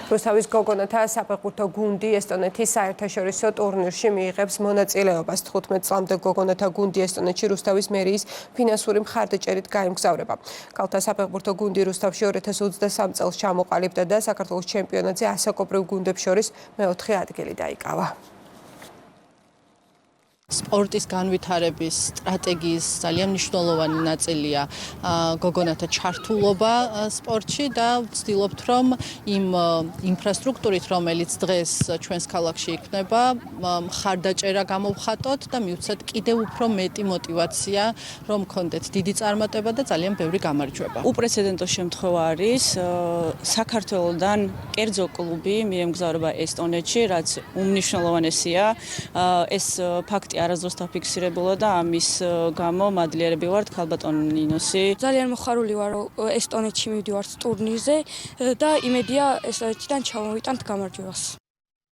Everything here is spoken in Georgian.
რუსთავის გოგონათა საფეხბურთო გუნდი ესტონეთის საერთაშორისო ტურნირში მიიღებს მონაწილეობას. 15 წლამდე გოგონათა გუნდი ესტონეთში რუსთავის მერიის ფინანსური მხარდაჭერით გაემგზავრება. ქალთა საფეხბურთო გუნდი რუსთავში 2023 წელს ჩამოყალიბდა და საქართველოს ჩემპიონატზე ასაკობრივ გუნდებს შორის მეოთხე ადგილი დაიკავა. სპორტის განვითარების სტრატეგიის ძალიან მნიშვნელოვანი ნაწილია გოგონათა ჩართულობა სპორტში და ვცდილობთ, რომ იმ ინფრასტრუქტურით, რომელიც დღეს ჩვენს ქალაქში იქნება, მხარდაჭერა გამოვხატოთ და მივცეთ კიდევ უფრო მეტი мотиваცია, რომ გქონდეთ დიდი წარმატება და ძალიან ბევრი გამარჯვება. უპრეცედენტო შემთხვევა არის საქართველოსდან კერძო კლუბი მიემგზავრება ესტონეთში, რაც უმნიშვნელოვანესია. ეს ფაქტი არასდროს დაფიქსირებულა და ამის გამო მადლიერები ვართ ქალბატონ ნინოსი. ძალიან მოხარული ვარ, რომ ესტონეთში მივდივართ ტურნირზე და იმედია ესტონეთიდან ჩამოვიტანთ გამარჯვებას.